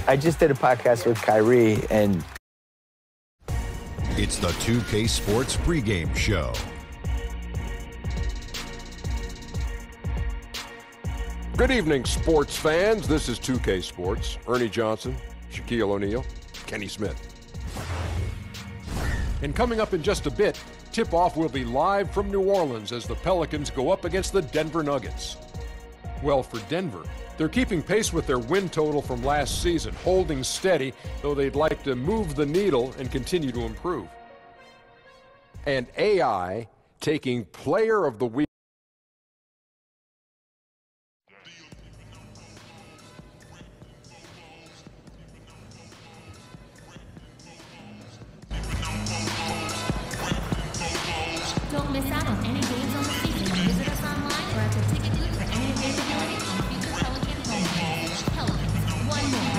I just did a podcast with Kyrie, and it's the 2K Sports pregame show. Good evening, sports fans. This is 2K Sports. Ernie Johnson, Shaquille O'Neal, Kenny Smith. And coming up in just a bit, tip-off will be live from New Orleans as the Pelicans go up against the Denver Nuggets. Well, for Denver, they're keeping pace with their win total from last season, holding steady, though they'd like to move the needle and continue to improve. And AI taking Player of the Week. Don't miss out on any games on the season. Visit us online or at the ticket booth for any availability on future Pelican home games. Pelicans, one more.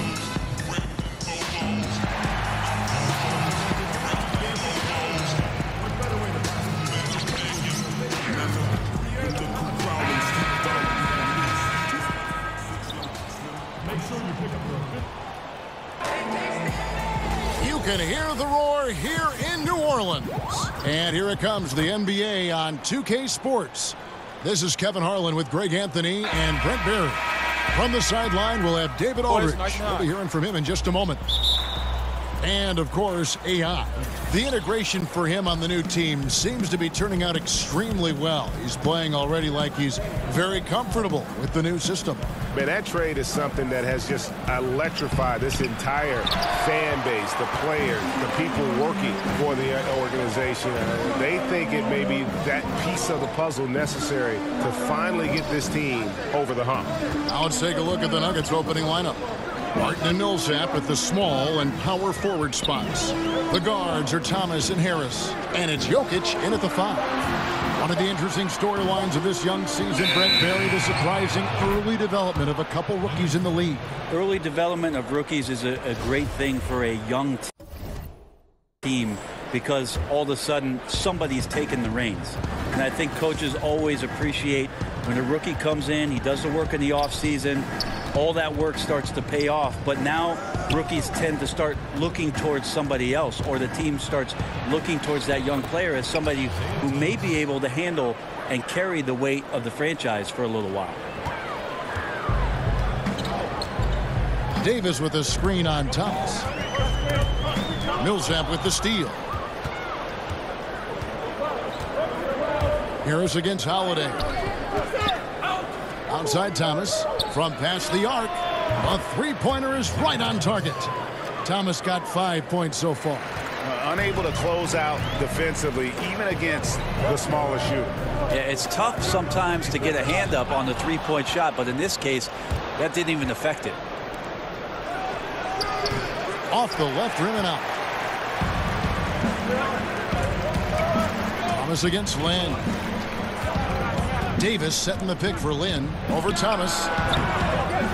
You can hear the roar here in New Orleans. And here it comes, the NBA on 2K Sports. This is Kevin Harlan with Greg Anthony and Brent Barry. From the sideline, we'll have David Aldridge. We'll be hearing from him in just a moment. And, of course, AI. The integration for him on the new team seems to be turning out extremely well. He's playing already like he's very comfortable with the new system. Man, that trade is something that has just electrified this entire fan base, the players, the people working for the organization. They think it may be that piece of the puzzle necessary to finally get this team over the hump. Now let's take a look at the Nuggets opening lineup. Martin and Millsap at the small and power forward spots. The guards are Thomas and Harris. And it's Jokic in at the 5. One of the interesting storylines of this young season, Brent Barry, the surprising early development of a couple rookies in the league. Early development of rookies is a great thing for a young team because all of a sudden somebody's taking the reins. And I think coaches always appreciate when a rookie comes in, he does the work in the offseason, all that work starts to pay off. But now rookies tend to start looking towards somebody else, or the team starts looking towards that young player as somebody who may be able to handle and carry the weight of the franchise for a little while. Davis with a screen on Thomas. Millsap with the steal. Harris against Holiday. Outside Thomas from past the arc. A three-pointer is right on target. Thomas got 5 points so far. Unable to close out defensively, even against the smaller shooter. Yeah, it's tough sometimes to get a hand up on the three-point shot, but in this case, that didn't even affect it. Off the left rim and out. Thomas against Lynn. Davis setting the pick for Lynn over Thomas.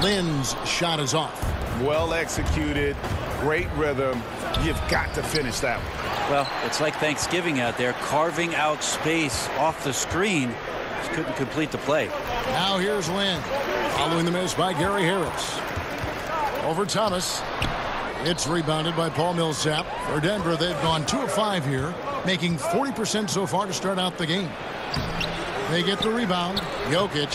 Lynn's shot is off. Well executed, great rhythm. You've got to finish that one. Well, it's like Thanksgiving out there, carving out space off the screen. Just couldn't complete the play. Now here's Lynn, following the miss by Gary Harris. Over Thomas. It's rebounded by Paul Millsap. For Denver, they've gone 2 of 5 here, making 40% so far to start out the game. They get the rebound. Jokic,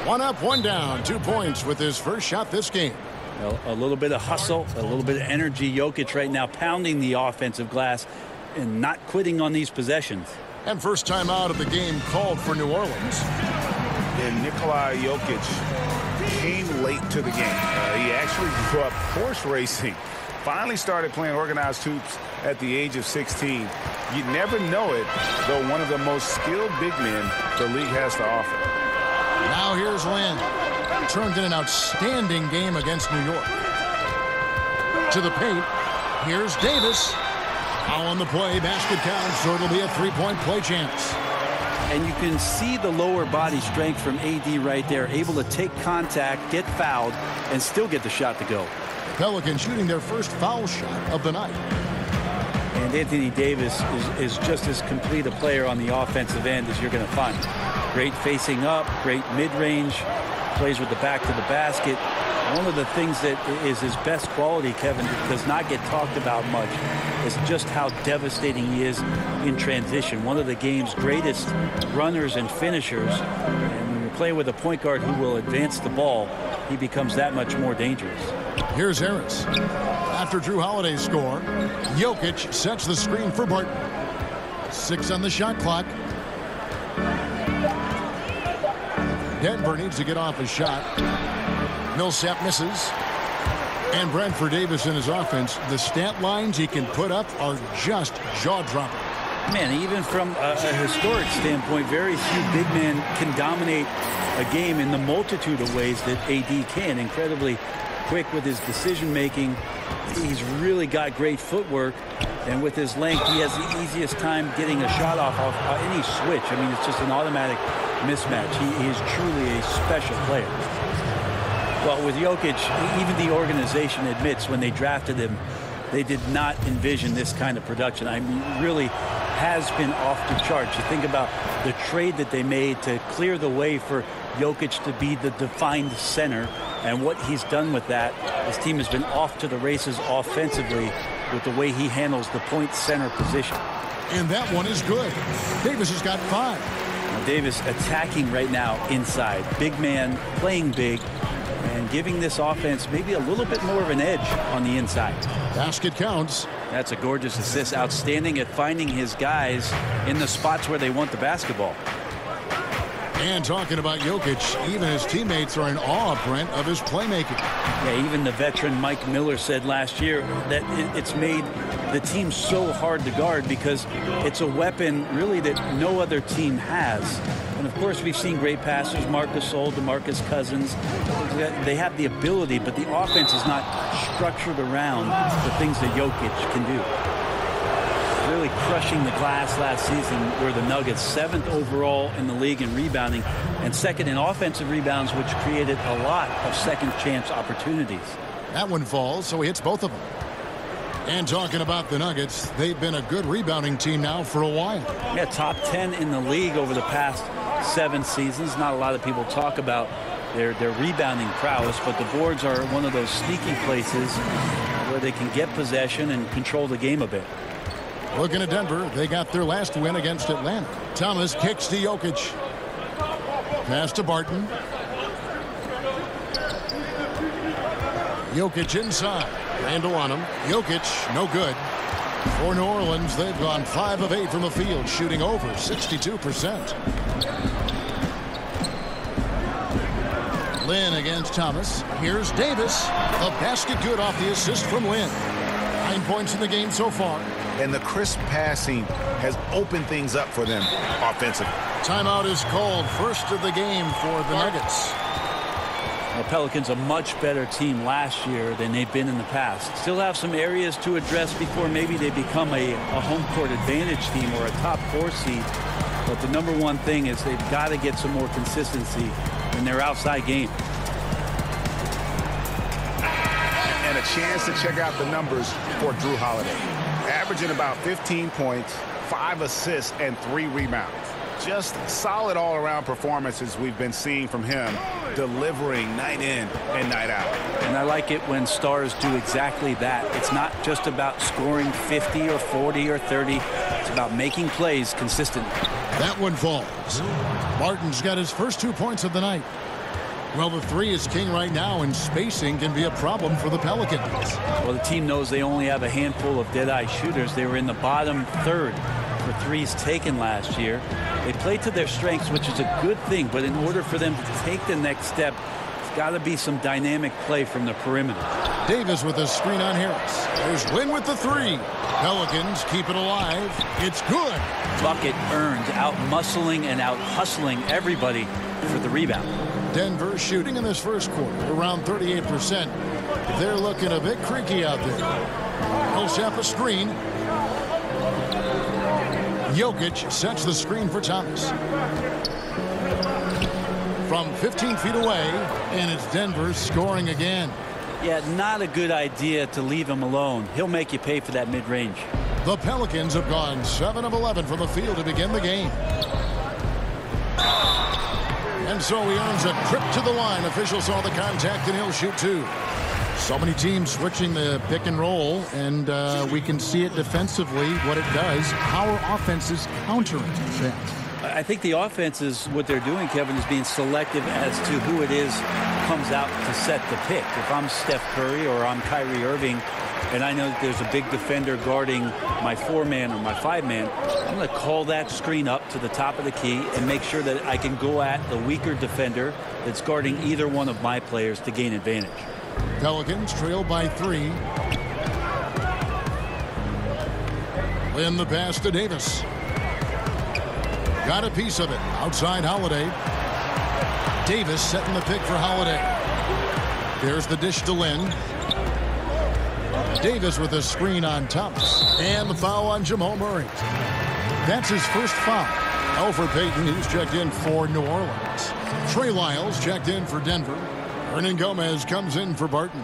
1 up, 1 down, 2 points with his first shot this game. Well, a little bit of hustle, a little bit of energy. Jokic right now pounding the offensive glass and not quitting on these possessions. And first time out of the game called for New Orleans. And Nikola Jokic came late to the game. He actually grew up horse racing. Finally started playing organized hoops at the age of 16. You never know it, though one of the most skilled big men the league has to offer. Now here's Lynn. Turned in an outstanding game against New York. To the paint. Here's Davis. Foul on the play. Basket counts, so it'll be a three-point play chance. And you can see the lower body strength from AD right there, able to take contact, get fouled, and still get the shot to go. Pelicans shooting their first foul shot of the night. And Anthony Davis is just as complete a player on the offensive end as you're going to find. Great facing up, great mid-range, plays with the back to the basket. One of the things that is his best quality, Kevin, does not get talked about much, is just how devastating he is in transition. One of the game's greatest runners and finishers. And when you're playing with a point guard who will advance the ball, he becomes that much more dangerous. Here's Harris. After Drew Holiday's score, Jokic sets the screen for Barton. 6 on the shot clock. Denver needs to get off a shot. Millsap misses. And Bradford Davis in his offense, the stat lines he can put up are just jaw-dropping. Man, even from a historic standpoint, very few big men can dominate a game in the multitude of ways that AD can. Incredibly quick with his decision-making. He's really got great footwork. And with his length, he has the easiest time getting a shot off any switch. I mean, it's just an automatic mismatch. He is truly a special player. Well, with Jokic, even the organization admits when they drafted him, they did not envision this kind of production. I mean, really has been off the charts. You think about the trade that they made to clear the way for Jokic to be the defined center and what he's done with that. His team has been off to the races offensively with the way he handles the point center position. And that one is good. Davis has got 5. Now Davis attacking right now inside. Big man, playing big, and giving this offense maybe a little bit more of an edge on the inside. Basket counts. That's a gorgeous assist. Outstanding at finding his guys in the spots where they want the basketball. And talking about Jokic, even his teammates are in awe, Brent, of his playmaking. Yeah, even the veteran Mike Miller said last year that it's made the team so hard to guard because it's a weapon really that no other team has. And of course, we've seen great passers, Marcus Gasol, DeMarcus Cousins. They have the ability, but the offense is not structured around the things that Jokic can do. Really crushing the glass last season were the Nuggets, 7th overall in the league in rebounding and 2nd in offensive rebounds, which created a lot of second chance opportunities. That one falls, so he hits both of them. And talking about the Nuggets, they've been a good rebounding team now for a while. Yeah, top 10 in the league over the past 7 seasons. Not a lot of people talk about their rebounding prowess, but the boards are one of those sneaky places where they can get possession and control the game a bit. Looking at Denver, they got their last win against Atlanta. Thomas kicks to Jokic. Pass to Barton. Jokic inside. Randall on him. Jokic, no good. For New Orleans, they've gone 5 of 8 from the field, shooting over 62%. Lynn against Thomas. Here's Davis. The basket good off the assist from Lynn. 9 points in the game so far. And the crisp passing has opened things up for them offensively. Timeout is called. First of the game for the Nuggets. The Pelicans a much better team last year than they've been in the past. Still have some areas to address before maybe they become a home court advantage team or a top 4 seed. But the number one thing is they've got to get some more consistency in their outside game. And a chance to check out the numbers for Drew Holiday. Averaging about 15 points, 5 assists, and 3 rebounds. Just solid all-around performances we've been seeing from him, delivering night in and night out. And I like it when stars do exactly that. It's not just about scoring 50 or 40 or 30. It's about making plays consistently. That one falls. Martin's got his first 2 points of the night. Well, the 3 is king right now, and spacing can be a problem for the Pelicans. Well, the team knows they only have a handful of dead-eye shooters. They were in the bottom third for threes taken last year. They played to their strengths, which is a good thing, but in order for them to take the next step, it's got to be some dynamic play from the perimeter. Davis with a screen on Harris. There's Lynn with the 3. Pelicans keep it alive. It's good. Bucket earned, out-muscling and out-hustling everybody for the rebound. Denver shooting in this first quarter around 38%. They're looking a bit creaky out there. Millsap a screen. Jokic sets the screen for Thomas. From 15 feet away, and it's Denver scoring again. Yeah, not a good idea to leave him alone. He'll make you pay for that mid-range. The Pelicans have gone 7 of 11 from the field to begin the game. And so he earns a trip to the line. Officials saw the contact, and he'll shoot 2. So many teams switching the pick and roll, and we can see it defensively, what it does. How are offenses countering that? I think the offense is what they're doing, Kevin, is being selective as to who it is comes out to set the pick. If I'm Steph Curry or I'm Kyrie Irving, and I know that there's a big defender guarding my 4-man or my 5-man, I'm going to call that screen up to the top of the key and make sure that I can go at the weaker defender that's guarding either one of my players to gain advantage. Pelicans trail by 3. Lynn the pass to Davis. Got a piece of it. Outside Holiday. Davis setting the pick for Holiday. There's the dish to Lynn. Davis with a screen on Thomas. And the foul on Jamal Murray. That's his first foul. Alfred Payton, who's checked in for New Orleans. Trey Lyles checked in for Denver. Hernan Gomez comes in for Barton.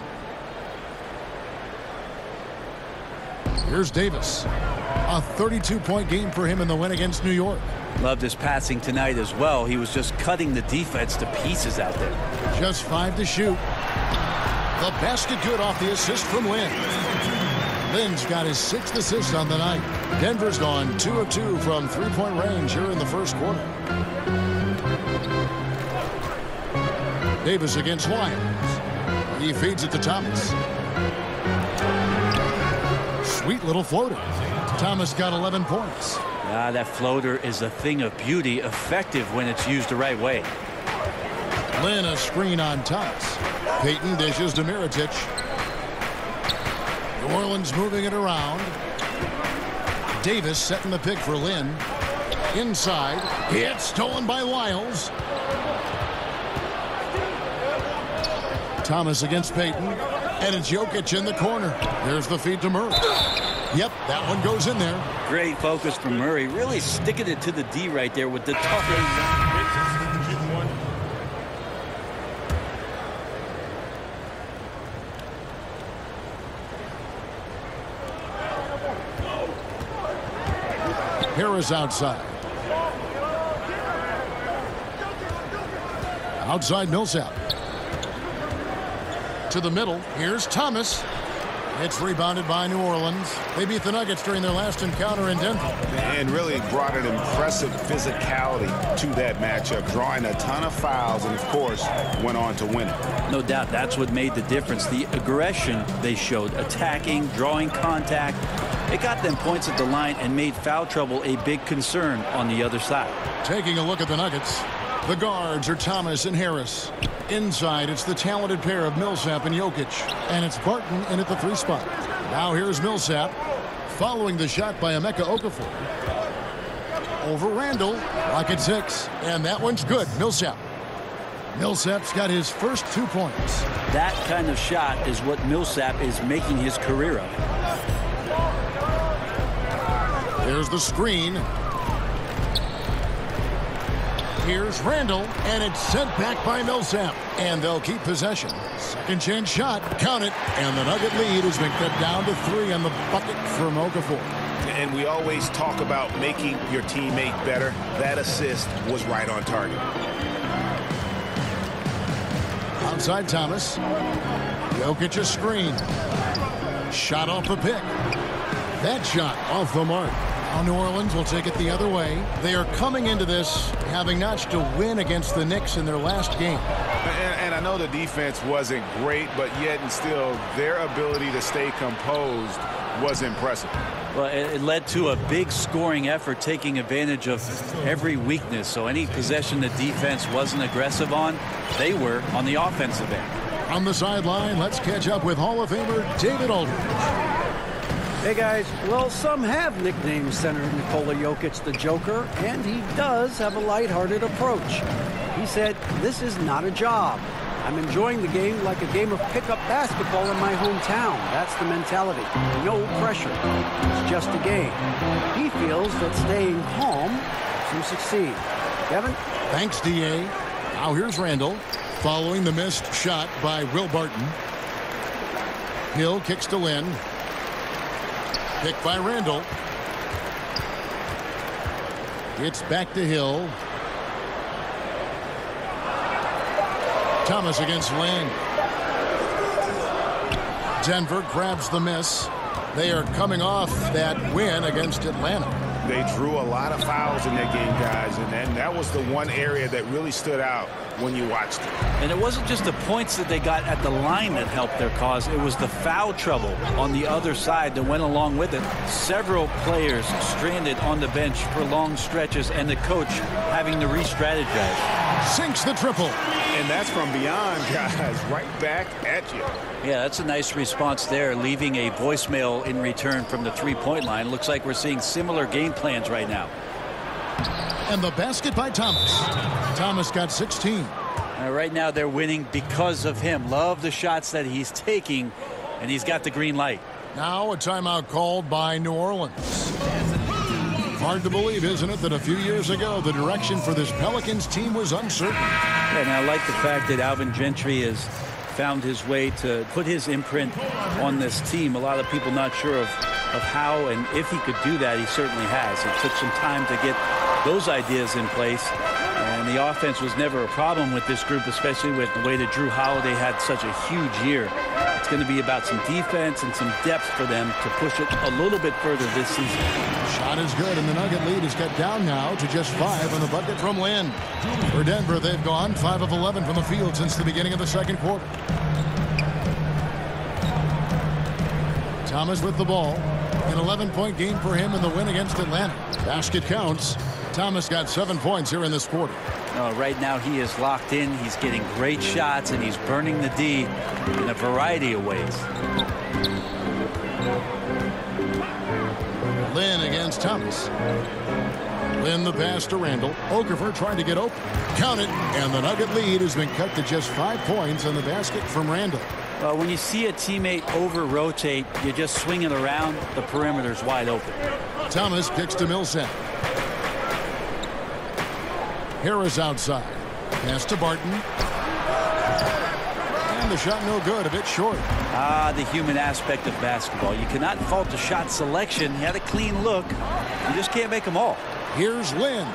Here's Davis. A 32-point game for him in the win against New York. Loved his passing tonight as well. He was just cutting the defense to pieces out there. Just 5 to shoot. The basket good off the assist from Lynn. Lynn's got his 6th assist on the night. Denver's gone 2 of 2 from 3-point range here in the first quarter. Davis against Lyons. He feeds it to Thomas. Sweet little floater. Thomas got 11 points. That floater is a thing of beauty, effective when it's used the right way. Lynn a screen on Thomas. Payton dishes to Mirotic. New Orleans moving it around. Davis setting the pick for Lynn. Inside. It's stolen by Lyles. Thomas against Payton. And it's Jokic in the corner. There's the feed to Murray. Yep, that one goes in there. Great focus from Murray. Really sticking it to the D right there with the tough. Harris outside. Outside Millsap. To the middle. Here's Thomas. It's rebounded by New Orleans. They beat the Nuggets during their last encounter in Denver. And really brought an impressive physicality to that matchup, drawing a ton of fouls and, of course, went on to win it. No doubt that's what made the difference. The aggression they showed, attacking, drawing contact. It got them points at the line and made foul trouble a big concern on the other side. Taking a look at the Nuggets. The guards are Thomas and Harris. Inside, it's the talented pair of Millsap and Jokic. And it's Barton in at the 3 spot. Now here's Millsap. Following the shot by Emeka Okafor. Over Randall. Rocket 6. And that one's good. Millsap. Millsap's got his first 2 points. That kind of shot is what Millsap is making his career of. There's the screen. Here's Randall, and it's sent back by Millsap. And they'll keep possession. Second chance shot. Count it. And the Nugget lead has been cut down to 3 on the bucket from Okafor. And we always talk about making your teammate better. That assist was right on target. Outside Thomas. Jokic a screen. Shot off the pick. That shot off the mark. Now New Orleans will take it the other way. They are coming into this having notched a win against the Knicks in their last game. And I know the defense wasn't great, but yet and still their ability to stay composed was impressive. Well, it led to a big scoring effort, taking advantage of every weakness. So any possession the defense wasn't aggressive on, they were on the offensive end. On the sideline, let's catch up with Hall of Famer David Aldridge. Hey guys, well, some have nicknamed Senator Nikola Jokic the Joker, and he does have a lighthearted approach. He said, "This is not a job. I'm enjoying the game like a game of pickup basketball in my hometown. That's the mentality. No pressure. It's just a game." He feels that staying calm helps him succeed. Kevin? Thanks, D.A. Now here's Randall, following the missed shot by Will Barton. Hill kicks to Lynn. Picked by Randall. It's back to Hill. Thomas against Lynn. Denver grabs the miss. They are coming off that win against Atlanta. They drew a lot of fouls in that game, guys, and then that was the one area that really stood out when you watched it. And it wasn't just the points that they got at the line that helped their cause. It was the foul trouble on the other side that went along with it. Several players stranded on the bench for long stretches, and the coach having to re-strategize. Sinks the triple. And that's from beyond, guys, right back at you. Yeah, that's a nice response there, leaving a voicemail in return from the three-point line. Looks like we're seeing similar game plans right now. And the basket by Thomas. Thomas got 16. Right now they're winning because of him. Love the shots that he's taking, and he's got the green light. Now a timeout called by New Orleans. Hard to believe, isn't it, that a few years ago the direction for this Pelicans team was uncertain. Yeah, and I like the fact that Alvin Gentry has found his way to put his imprint on this team. A lot of people not sure of how and if he could do that. He certainly has. It took some time to get those ideas in place. And the offense was never a problem with this group, especially with the way that Drew Holiday had such a huge year. It's going to be about some defense and some depth for them to push it a little bit further this season. Shot is good, and the Nugget lead is cut down now to just 5 on the bucket from Lynn. For Denver, they've gone 5 of 11 from the field since the beginning of the second quarter. Thomas with the ball. An 11-point game for him in the win against Atlanta. Basket counts. Thomas got 7 points here in this quarter. Right now he is locked in. He's getting great shots, and he's burning the D in a variety of ways. Lynn against Thomas. Lynn the pass to Randall. Okafor trying to get open. Count it, and the Nugget lead has been cut to just 5 points on the basket from Randall. When you see a teammate over-rotate, you just swing it around. The perimeter's wide open. Thomas kicks to Millsap. Harris outside. Pass to Barton. And the shot no good, a bit short. The human aspect of basketball. You cannot fault the shot selection. He had a clean look. You just can't make them all. Here's Lynn.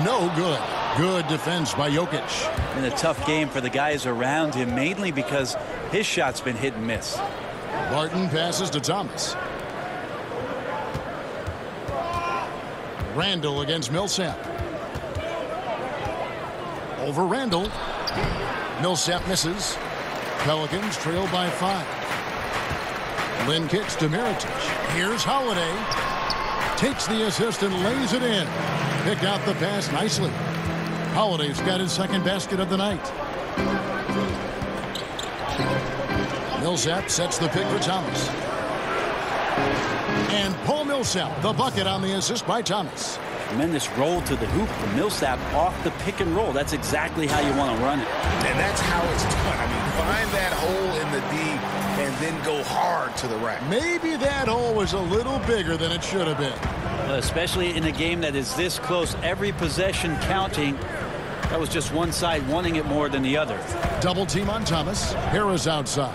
No good. Good defense by Jokic. And a tough game for the guys around him, mainly because his shot's been hit and miss. Barton passes to Thomas. Randall against Millsap. Over Randall. Millsap misses. Pelicans trail by 5. Lynn kicks to Mirotic. Here's Holiday. Takes the assist and lays it in. Picked out the pass nicely. Holiday's got his second basket of the night. Millsap sets the pick for Thomas. And Paul Millsap, the bucket on the assist by Thomas. Tremendous roll to the hoop from Millsap off the pick and roll. That's exactly how you want to run it. And that's how it's done. I mean, find that hole in the D and then go hard to the rack. Maybe that hole was a little bigger than it should have been. Especially in a game that is this close, every possession counting. That was just one side wanting it more than the other. Double team on Thomas. Harris outside.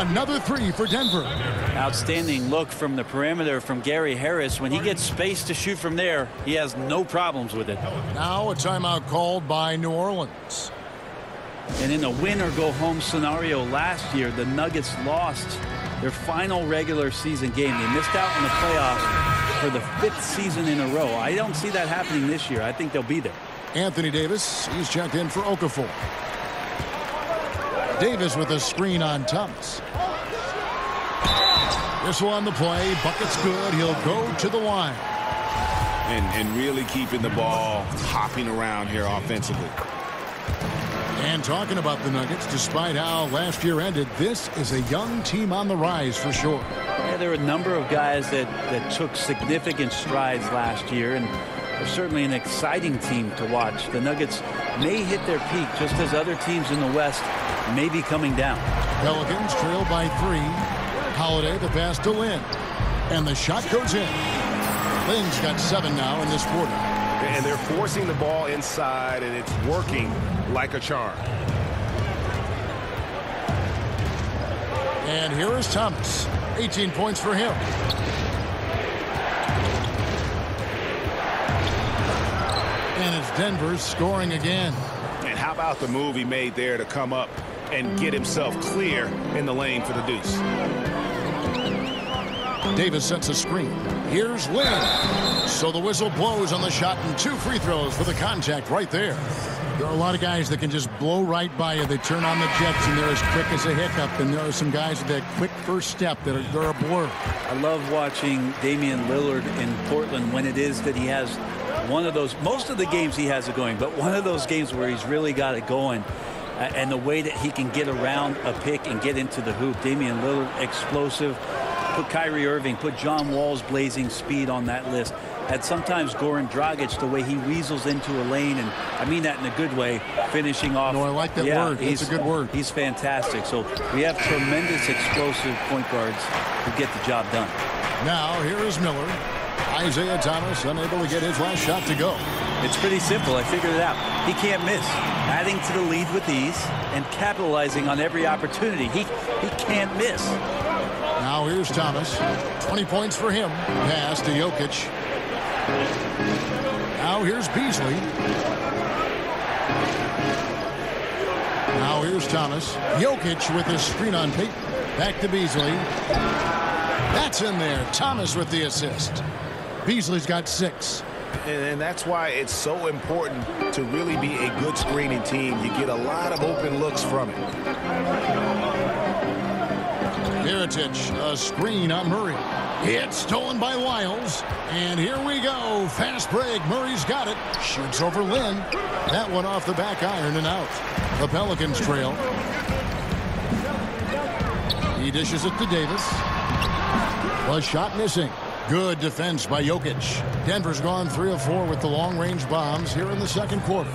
Another 3 for Denver. Outstanding look from the perimeter from Gary Harris. When he gets space to shoot from there, he has no problems with it. Now a timeout called by New Orleans. And in a win-or-go-home scenario last year, the Nuggets lost their final regular season game. They missed out on the playoffs for the 5th season in a row. I don't see that happening this year. I think they'll be there. Anthony Davis, he's checked in for Okafor. Davis with a screen on Thomas. This one the play. Bucket's good. He'll go to the line. And really keeping the ball hopping around here offensively. And talking about the Nuggets, despite how last year ended, this is a young team on the rise for sure. Yeah, there are a number of guys that took significant strides last year, and they're certainly an exciting team to watch. The Nuggets may hit their peak just as other teams in the West may be coming down. Pelicans trail by 3. Holiday the pass to Lynn. And the shot goes in. Lynn's got 7 now in this quarter. And they're forcing the ball inside, and it's working like a charm. And here is Thomas. 18 points for him. And it's Denver scoring again. How about the move he made there to come up and get himself clear in the lane for the deuce? Davis sets a screen. Here's Lynn. So the whistle blows on the shot and 2 free throws for the contact right there. There are a lot of guys that can just blow right by you. They turn on the jets and they're as quick as a hiccup. And there are some guys with that quick first step that they're a blur. I love watching Damian Lillard in Portland when it is that he has one of those. Most of the games he has it going, but one of those games where he's really got it going. And the way that he can get around a pick and get into the hoop. Damian Lillard, explosive. Put Kyrie Irving, put John Wall's blazing speed on that list. And sometimes Goran Dragic, the way he weasels into a lane, and I mean that in a good way, finishing off. No, I like that word. That's a good word. He's fantastic. So we have tremendous explosive point guards who get the job done. Now here is Miller. Isaiah Thomas unable to get his last shot to go. It's pretty simple. I figured it out. He can't miss. Adding to the lead with ease and capitalizing on every opportunity. He can't miss. Now here's Thomas. 20 points for him. Pass to Jokic. Now here's Beasley. Now here's Thomas. Jokic with his screen on Peyton. Back to Beasley. That's in there. Thomas with the assist. Beasley's got 6. And that's why it's so important to really be a good screening team. You get a lot of open looks from it. Mirotic, a screen on Murray. It's stolen by Wiles. And here we go. Fast break. Murray's got it. Shoots over Lynn. That one off the back iron and out. The Pelicans trail. He dishes it to Davis. A shot missing. Good defense by Jokic. Denver's gone 3 of 4 with the long-range bombs here in the second quarter.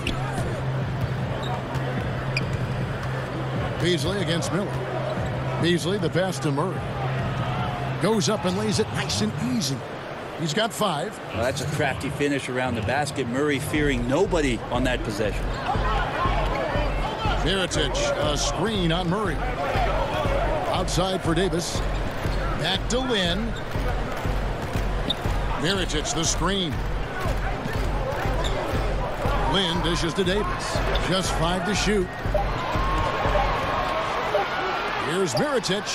Beasley against Miller. Beasley, the pass to Murray. Goes up and lays it nice and easy. He's got 5. Well, that's a crafty finish around the basket. Murray fearing nobody on that possession. Mirotic, a screen on Murray. Outside for Davis. Back to Lynn. Mirotic, the screen. Lynn dishes to Davis. Just 5 to shoot. Here's Mirotic.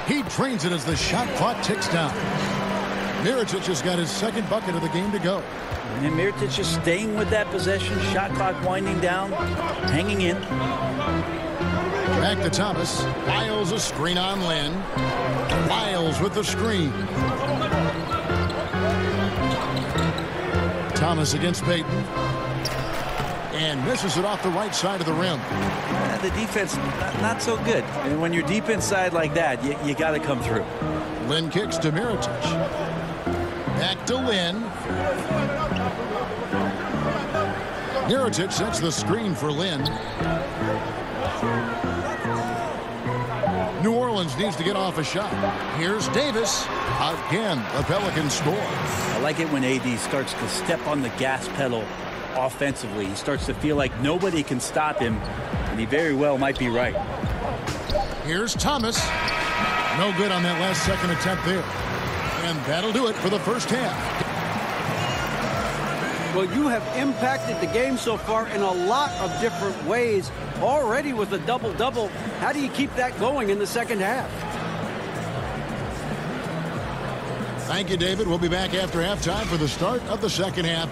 He trains it as the shot clock ticks down. Mirotic has got his second bucket of the game to go. And Mirotic just staying with that possession. Shot clock winding down. Hanging in. Back to Thomas. Wiles a screen on Lynn. Wiles with the screen. Thomas against Peyton. And misses it off the right side of the rim. The defense, not so good. And when you're deep inside like that, you got to come through. Lynn kicks to Mirotic. Back to Lynn. Mirotic sets the screen for Lynn. New Orleans needs to get off a shot. Here's Davis. Again, the Pelicans score. I like it when AD starts to step on the gas pedal offensively. He starts to feel like nobody can stop him, and he very well might be right. Here's Thomas. No good on that last second attempt there. And that'll do it for the first half. Well, you have impacted the game so far in a lot of different ways. Already with a double-double. How do you keep that going in the second half? Thank you, David. We'll be back after halftime for the start of the second half.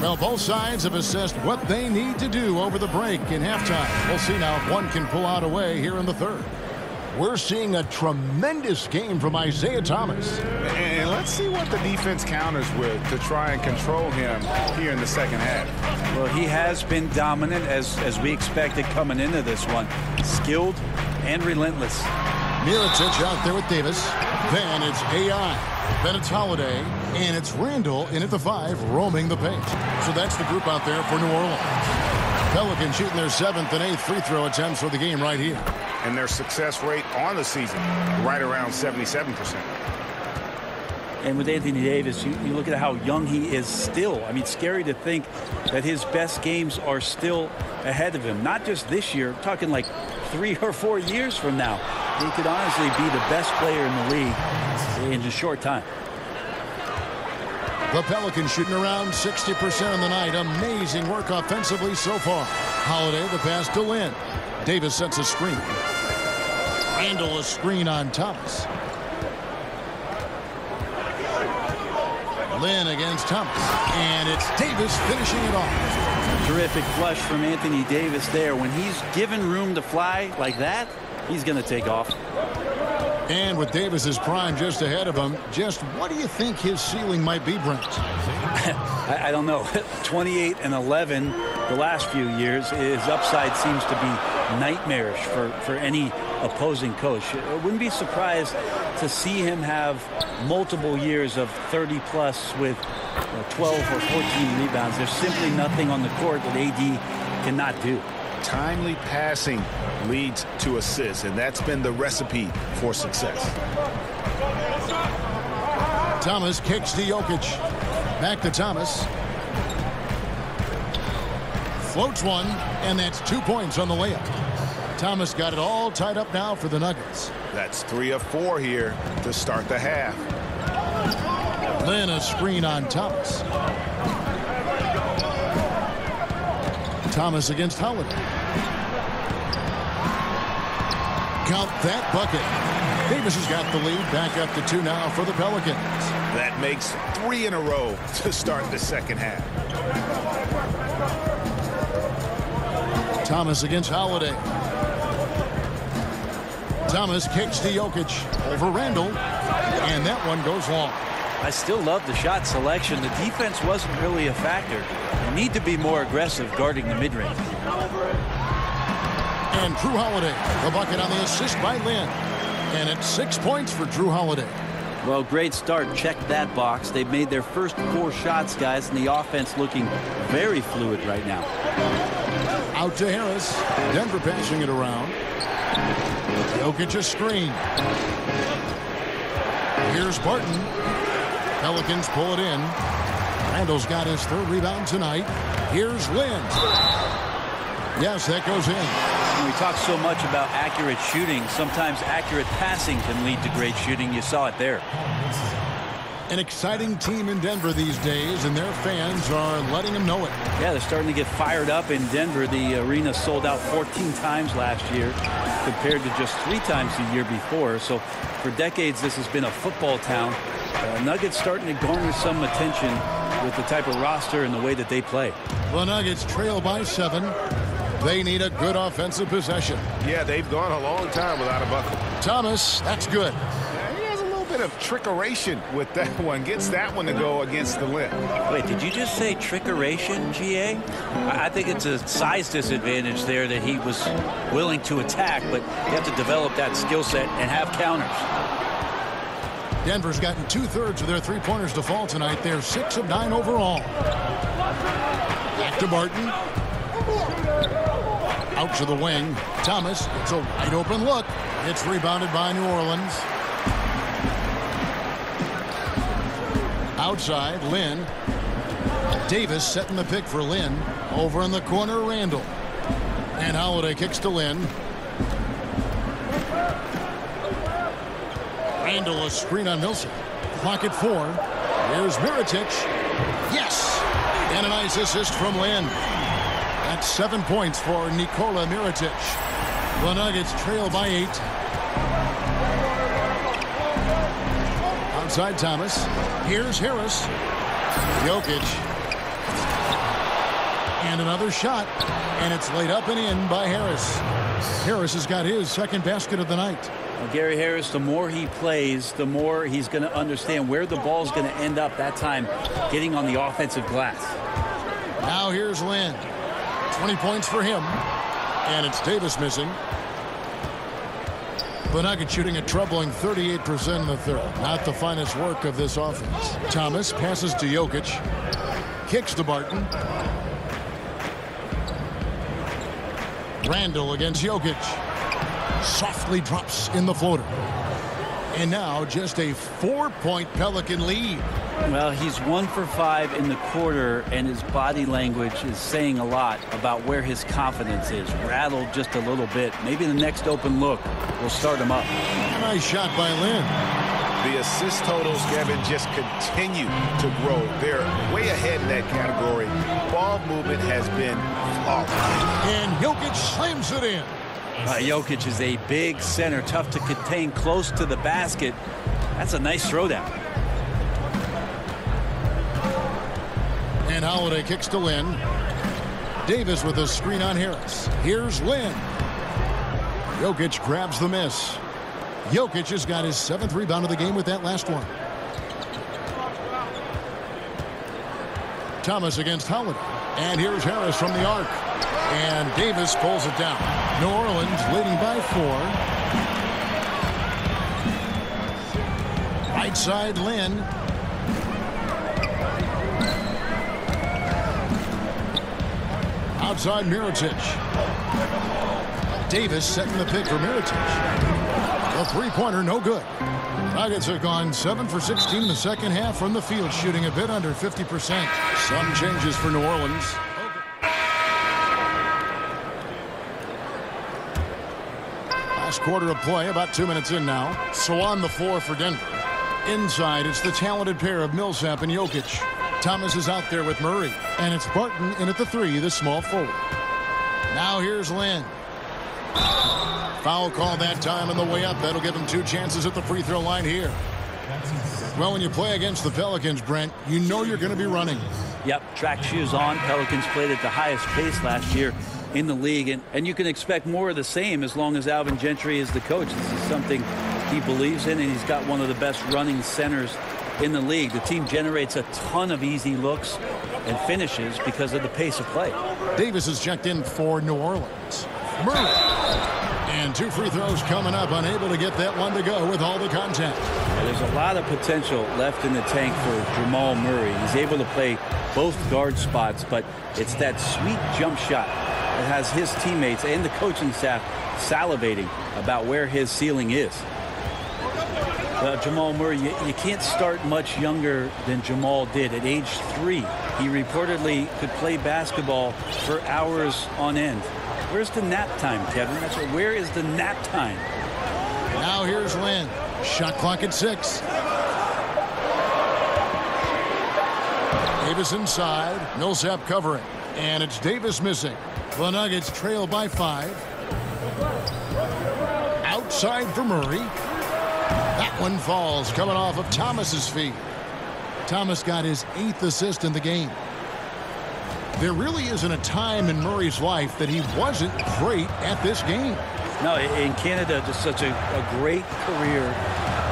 Well, both sides have assessed what they need to do over the break in halftime. We'll see now if one can pull out away here in the third. We're seeing a tremendous game from Isaiah Thomas. And let's see what the defense counters with to try and control him here in the second half. Well, he has been dominant as we expected coming into this one. Skilled and relentless. Mirotic out there with Davis. Then it's AI. Then it's Holiday. And it's Randall in at the 5, roaming the paint. So that's the group out there for New Orleans. Pelicans shooting their 7th and 8th free throw attempts for the game right here. And their success rate on the season, right around 77%. And with Anthony Davis, you look at how young he is still. I mean, scary to think that his best games are still ahead of him. Not just this year, talking like 3 or 4 years from now. He could honestly be the best player in the league in a short time. The Pelicans shooting around 60% on the night. Amazing work offensively so far. Holiday, the pass to Lynn. Davis sets a screen. Randall a screen on Thomas. Lynn against Thomas. And it's Davis finishing it off. Terrific flush from Anthony Davis there. When he's given room to fly like that, he's going to take off. And with Davis's prime just ahead of him, just what do you think his ceiling might be, Brent? I don't know. 28 and 11 the last few years. His upside seems to be nightmarish for any opposing coach. I wouldn't be surprised to see him have multiple years of 30-plus with 12 or 14 rebounds. There's simply nothing on the court that AD cannot do. Timely passing leads to assists, and that's been the recipe for success. Thomas kicks to Jokic. Back to Thomas. Floats one, and that's 2 points on the layup. Thomas got it all tied up now for the Nuggets. That's 3 of 4 here to start the half. Lynn a screen on Thomas. Thomas against Holiday. Count that bucket. Davis has got the lead. Back up to 2 now for the Pelicans. That makes 3 in a row to start the second half. Thomas against Holiday. Thomas kicks to Jokic over Randall. And that one goes long. I still love the shot selection. The defense wasn't really a factor. You need to be more aggressive guarding the mid-range. And Drew Holiday, the bucket on the assist by Lynn. And it's 6 points for Drew Holiday. Well, great start. Check that box. They've made their first 4 shots, guys, and the offense looking very fluid right now. Out to Harris. Denver passing it around. Jokic a screen. Here's Barton. Pelicans pull it in. Randall's got his 3rd rebound tonight. Here's Lynn. Yes, that goes in. We talk so much about accurate shooting. Sometimes accurate passing can lead to great shooting. You saw it there. An exciting team in Denver these days, and their fans are letting them know it. Yeah, they're starting to get fired up in Denver. The arena sold out 14 times last year compared to just 3 times the year before. So for decades, this has been a football town. Nuggets starting to garner some attention with the type of roster and the way that they play. The Nuggets trail by 7. They need a good offensive possession. Yeah, they've gone a long time without a bucket. Thomas, that's good. He has a little bit of trickeration with that one. Gets that one to go against the limb. Wait, did you just say trickeration, GA? I think it's a size disadvantage there that he was willing to attack, but you have to develop that skill set and have counters. Denver's gotten 2/3 of their 3-pointers to fall tonight. They're 6 of 9 overall. Back to Barton. Out to the wing. Thomas, it's a wide open look. It's rebounded by New Orleans. Outside, Lynn. Davis setting the pick for Lynn. Over in the corner, Randall. And Holiday kicks to Lynn. Randall a screen on Millsap. Clock at 4. Here's Mirotic. Yes! And a nice assist from Lynn. That's 7 points for Nikola Mirotic. The Nuggets trail by 8. Outside Thomas. Here's Harris. Jokic. And another shot. And it's laid up and in by Harris. Harris has got his 2nd basket of the night. Well, Gary Harris, the more he plays, the more he's going to understand where the ball's going to end up that time getting on the offensive glass. Now here's Lynn. 20 points for him. And it's Davis missing. The Nuggets shooting a troubling 38% in the 3rd. Not the finest work of this offense. Thomas passes to Jokic. Kicks to Barton. Randall against Jokic. Softly drops in the floater. And now just a 4-point Pelican lead. Well, he's 1 for 5 in the quarter, and his body language is saying a lot about where his confidence is. Rattled just a little bit. Maybe the next open look will start him up. Nice shot by Lynn. The assist totals, Kevin, just continue to grow. They're way ahead in that category. Ball movement has been flawless. And Jokic slams it in. Jokic is a big center, tough to contain close to the basket. That's a nice throwdown. And Holiday kicks to Lynn. Davis with a screen on Harris. Here's Lynn. Jokic grabs the miss. Jokic has got his 7th rebound of the game with that last one. Thomas against Holiday. And here's Harris from the arc. And Davis pulls it down. New Orleans leading by 4. Right side, Lynn. Outside, Mirotic. Davis setting the pick for Mirotic. A three-pointer, no good. Nuggets have gone 7 for 16 in the second half from the field, shooting a bit under 50%. Some changes for New Orleans. Last quarter of play, about 2 minutes in now. So on the floor for Denver. Inside, it's the talented pair of Millsap and Jokic. Thomas is out there with Murray. And it's Barton in at the 3, the small forward. Now here's Lynn. Foul call that time on the way up. That'll give him 2 chances at the free throw line here. Well, when you play against the Pelicans, Brent, you know you're going to be running. Yep, track shoes on. Pelicans played at the highest pace last year in the league, and you can expect more of the same as long as Alvin Gentry is the coach. This is something he believes in, and he's got one of the best running centers in the league. The team generates a ton of easy looks and finishes because of the pace of play. Davis is checked in for New Orleans. Murray. And 2 free throws coming up, unable to get that one to go with all the contact. There's a lot of potential left in the tank for Jamal Murray. He's able to play both guard spots, but it's that sweet jump shot that has his teammates and the coaching staff salivating about where his ceiling is. Jamal Murray, you can't start much younger than Jamal did. At age 3, he reportedly could play basketball for hours on end. Where's the nap time, Kevin? That's right. Where is the nap time? Now here's Lynn. Shot clock at 6. Davis inside. Millsap covering. And it's Davis missing. The Nuggets trail by 5. Outside for Murray. That one falls, coming off of Thomas's feet. Thomas got his 8th assist in the game. There really isn't a time in Murray's life that he wasn't great at this game. No, in Canada, just such a great career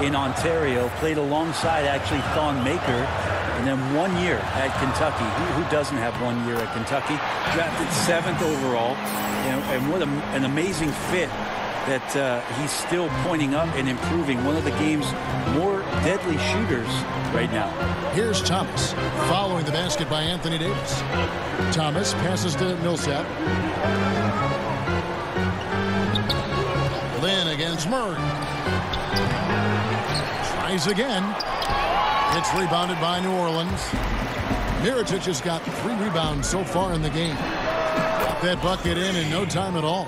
in Ontario. Played alongside, actually, Thon Maker. And then 1 year at Kentucky. Who doesn't have 1 year at Kentucky? Drafted 7th overall. And what an amazing fit that he's still pointing up and improving. One of the game's more deadly shooters right now. Here's Thomas, following the basket by Anthony Davis. Thomas passes to Millsap. Lynn against Murray. Tries again. It's rebounded by New Orleans. Mirotic has got 3 rebounds so far in the game. Got that bucket in no time at all.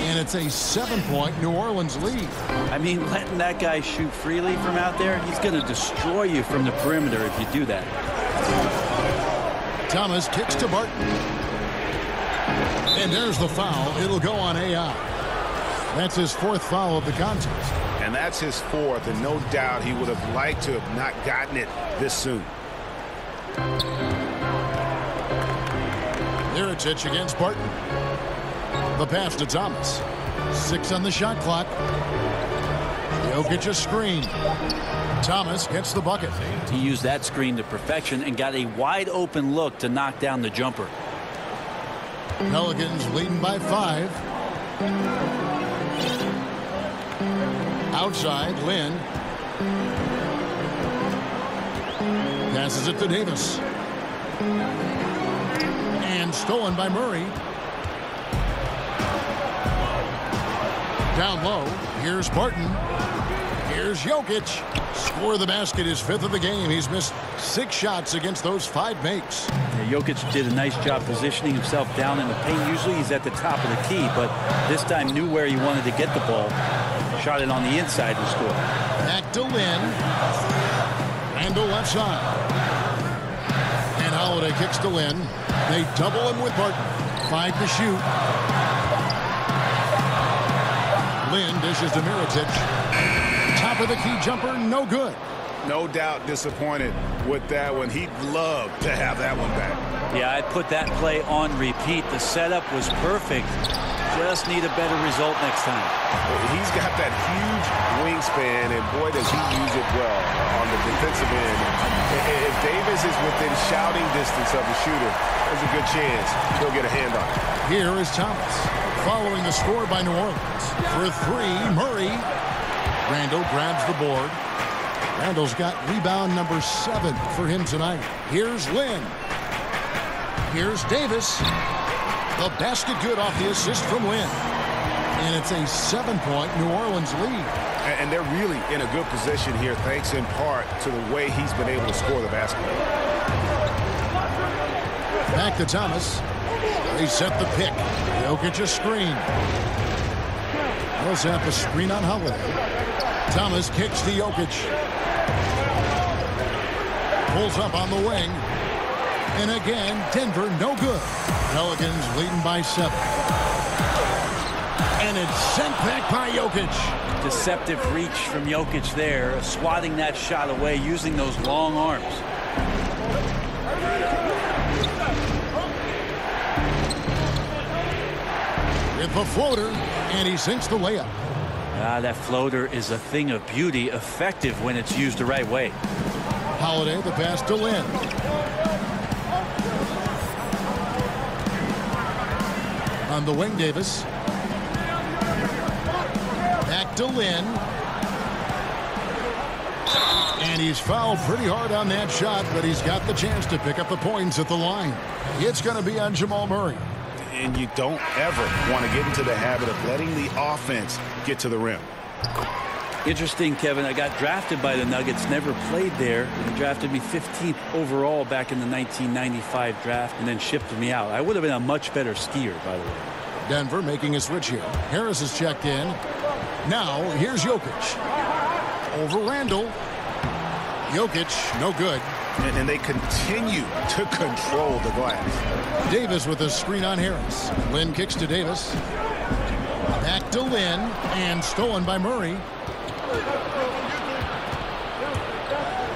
And it's a 7-point New Orleans lead. I mean, letting that guy shoot freely from out there, he's going to destroy you from the perimeter if you do that. Thomas kicks to Barton. And there's the foul. It'll go on AI. That's his 4th foul of the contest. And that's his 4th, and no doubt he would have liked to have not gotten it this soon. Mirotic against Barton. The pass to Thomas. 6 on the shot clock. Jokic a screen. Thomas gets the bucket. He used that screen to perfection and got a wide open look to knock down the jumper. Pelicans leading by 5. Outside, Lynn. Passes it to Davis. And stolen by Murray. Down low. Here's Barton. Here's Jokic. Score the basket, his 5th of the game. He's missed 6 shots against those 5 makes. Yeah, Jokic did a nice job positioning himself down in the paint. Usually he's at the top of the key, but this time knew where he wanted to get the ball. Shot it on the inside and scored. Back to Lynn. Randall left side. And Holiday kicks to Lynn. They double him with Barton. 5 to shoot. Lynn dishes to Mirotic. Top of the key jumper, no good. No doubt disappointed with that one. He'd love to have that one back. Yeah, I'd put that play on repeat. The setup was perfect. Just need a better result next time. He's got that huge wingspan, and boy, does he use it well on the defensive end. If Davis is within shouting distance of the shooter, there's a good chance he'll get a hand on it. Here is Thomas, following the score by New Orleans. For 3, Murray. Randall grabs the board. Randall's got rebound number 7 for him tonight. Here's Lynn. Here's Davis. The basket good off the assist from Lynn. And it's a 7-point New Orleans lead. And they're really in a good position here, thanks in part to the way he's been able to score the basketball. Back to Thomas. They set the pick. Jokic a screen. Millsap a screen on Holiday. Thomas kicks to Jokic. Pulls up on the wing. And again, Denver no good. Pelicans leading by 7. And it's sent back by Jokic. Deceptive reach from Jokic there, swatting that shot away, using those long arms. With the floater, and he sinks the layup. That floater is a thing of beauty, effective when it's used the right way. Holiday, the pass to Lynn. On the wing, Davis. Back to Lynn. And he's fouled pretty hard on that shot, but he's got the chance to pick up the points at the line. It's going to be on Jamal Murray. And you don't ever want to get into the habit of letting the offense get to the rim. Interesting, Kevin. I got drafted by the Nuggets, never played there. They drafted me 15th overall back in the 1995 draft and then shipped me out. I would have been a much better skier, by the way. Denver making a switch here. Harris is checked in. Now, here's Jokic. Over Randall. Jokic, no good. And they continue to control the glass. Davis with a screen on Harris. Lynn kicks to Davis. Back to Lynn. And stolen by Murray.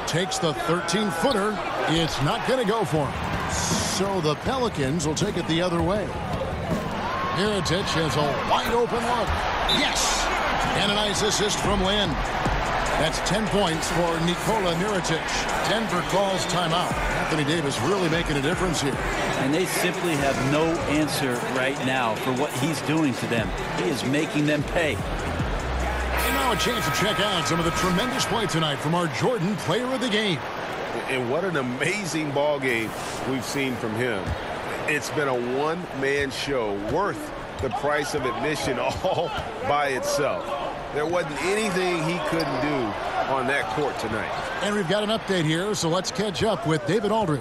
Takes the 13-footer. It's not going to go for him. So the Pelicans will take it the other way. Mirotic has a wide-open look. Yes! And a nice assist from Lynn. That's 10 points for Nikola Mirotic. Denver calls timeout. Anthony Davis really making a difference here. And they simply have no answer right now for what he's doing to them. He is making them pay. And now a chance to check out some of the tremendous play tonight from our Jordan Player of the Game. And what an amazing ball game we've seen from him. It's been a one-man show worth the price of admission all by itself. There wasn't anything he couldn't do on that court tonight. And we've got an update here, so let's catch up with David Aldridge.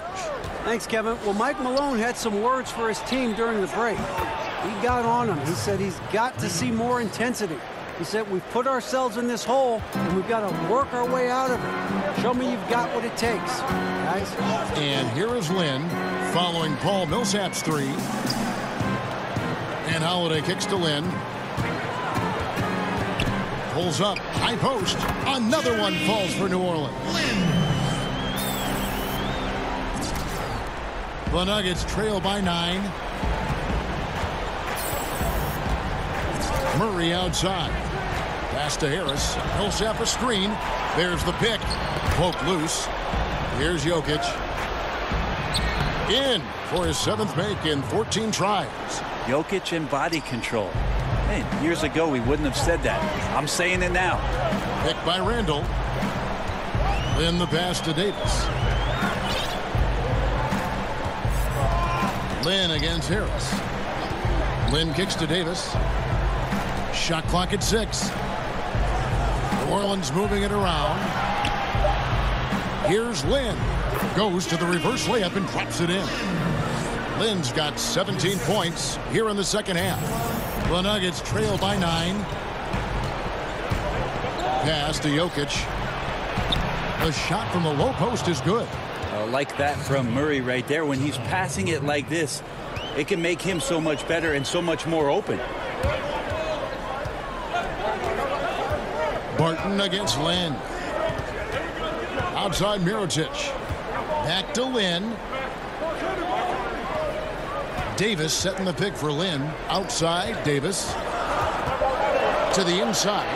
Thanks, Kevin. Well, Mike Malone had some words for his team during the break. He got on him. He said he's got to see more intensity. He said we've put ourselves in this hole, and we've got to work our way out of it. Show me you've got what it takes, guys. And here is Lynn following Paul Millsap's 3. And Holiday kicks to Lynn. Pulls up, high post. Another one falls for New Orleans. The Nuggets trail by 9. Murray outside. Pass to Harris. Millsap a screen. There's the pick. Poke loose. Here's Jokic. In for his 7th make in 14 tries. Jokic and body control. Hey, years ago we wouldn't have said that. I'm saying it now. Picked by Randall. Then the pass to Davis. Lynn against Harris. Lynn kicks to Davis. Shot clock at 6. New Orleans moving it around. Here's Lynn. Goes to the reverse layup and drops it in. Lynn's got 17 points here in the second half. The Nuggets trail by 9. pass to Jokic. The shot from the low post is good. Like that from Murray right there. When he's passing it like this, it can make him so much better and so much more open. Barton against Lynn. Outside Mirotic. Back to Lynn. Davis setting the pick for Lynn. Outside Davis. To the inside.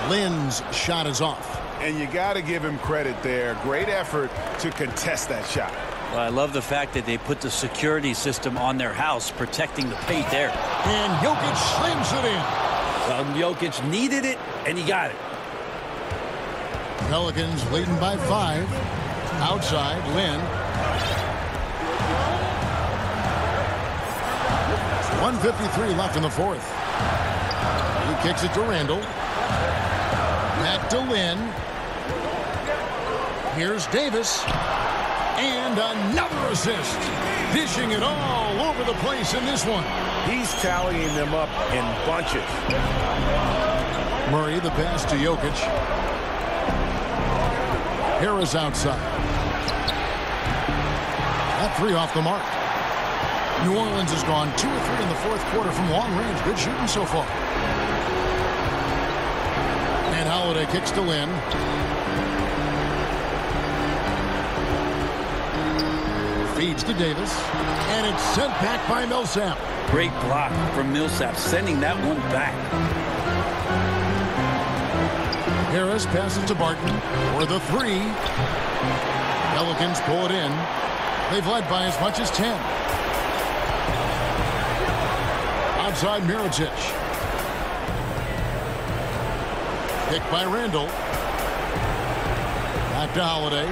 Lynn's shot is off. And you got to give him credit there. Great effort to contest that shot. Well, I love the fact that they put the security system on their house, protecting the paint there. And Jokic slams it in. Well, Jokic needed it, and he got it. Pelicans leading by 5. Outside, Lynn. 1:53 left in the fourth. He kicks it to Randall. Back to Lynn. Here's Davis. And another assist. Dishing it all over the place in this one. He's tallying them up in bunches. Murray, the pass to Jokic. Harris outside. That 3 off the mark. New Orleans has gone 2 of 3 in the fourth quarter from long range. Good shooting so far. And Holiday kicks to Lynn. Feeds to Davis. And it's sent back by Millsap. Great block from Millsap, sending that one back. Harris passes to Barton for the 3. Pelicans pull it in. They've led by as much as 10. Outside Mirotic. Picked by Randall. Back to Holiday.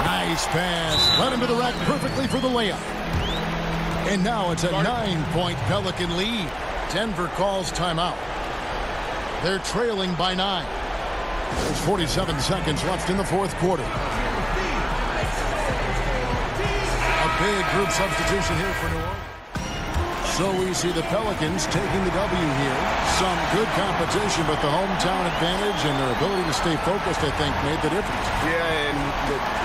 Nice pass. Led him to the rack perfectly for the layup. And now it's a 9-point Pelican lead. Denver calls timeout. They're trailing by 9. There's 47 seconds left in the fourth quarter. A big group substitution here for New Orleans. So we see the Pelicans taking the W here. Some good competition, but the hometown advantage and their ability to stay focused, I think, made the difference. Yeah, and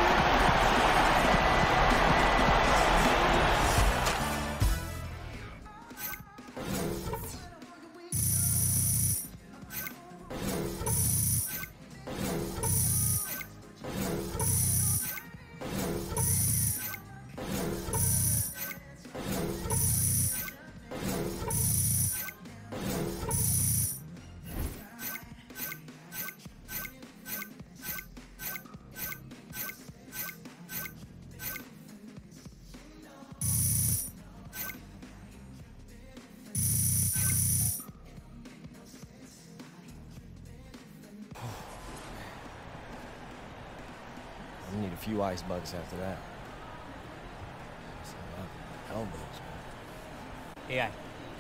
I need a few ice buckets after that. Elbows, man. Yeah.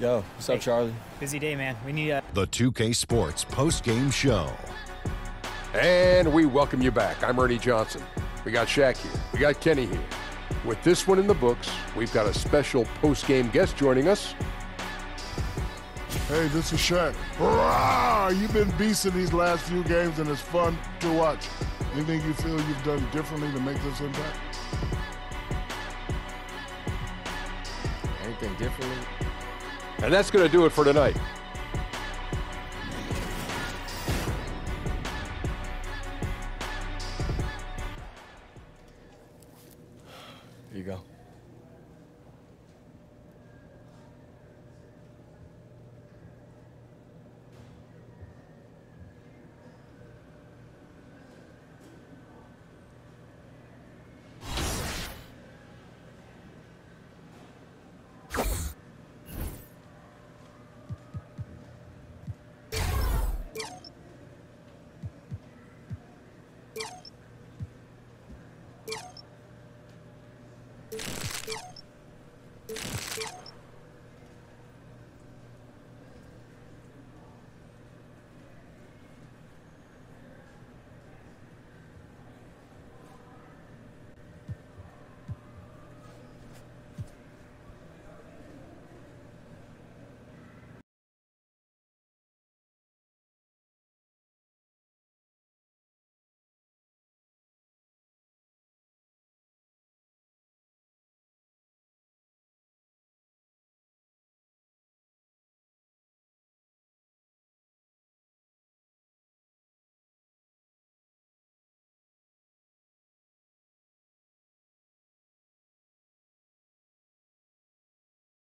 Yo, what's up, Charlie? Busy day, man. We need a... The 2K Sports post-game show. And we welcome you back. I'm Ernie Johnson. We got Shaq here. We got Kenny here. With this one in the books, we've got a special post-game guest joining us. Hey, this is Shaq. Hurrah! You've been beasting these last few games, and it's fun to watch. Anything you feel you've done differently to make this impact? Anything differently? And that's going to do it for tonight.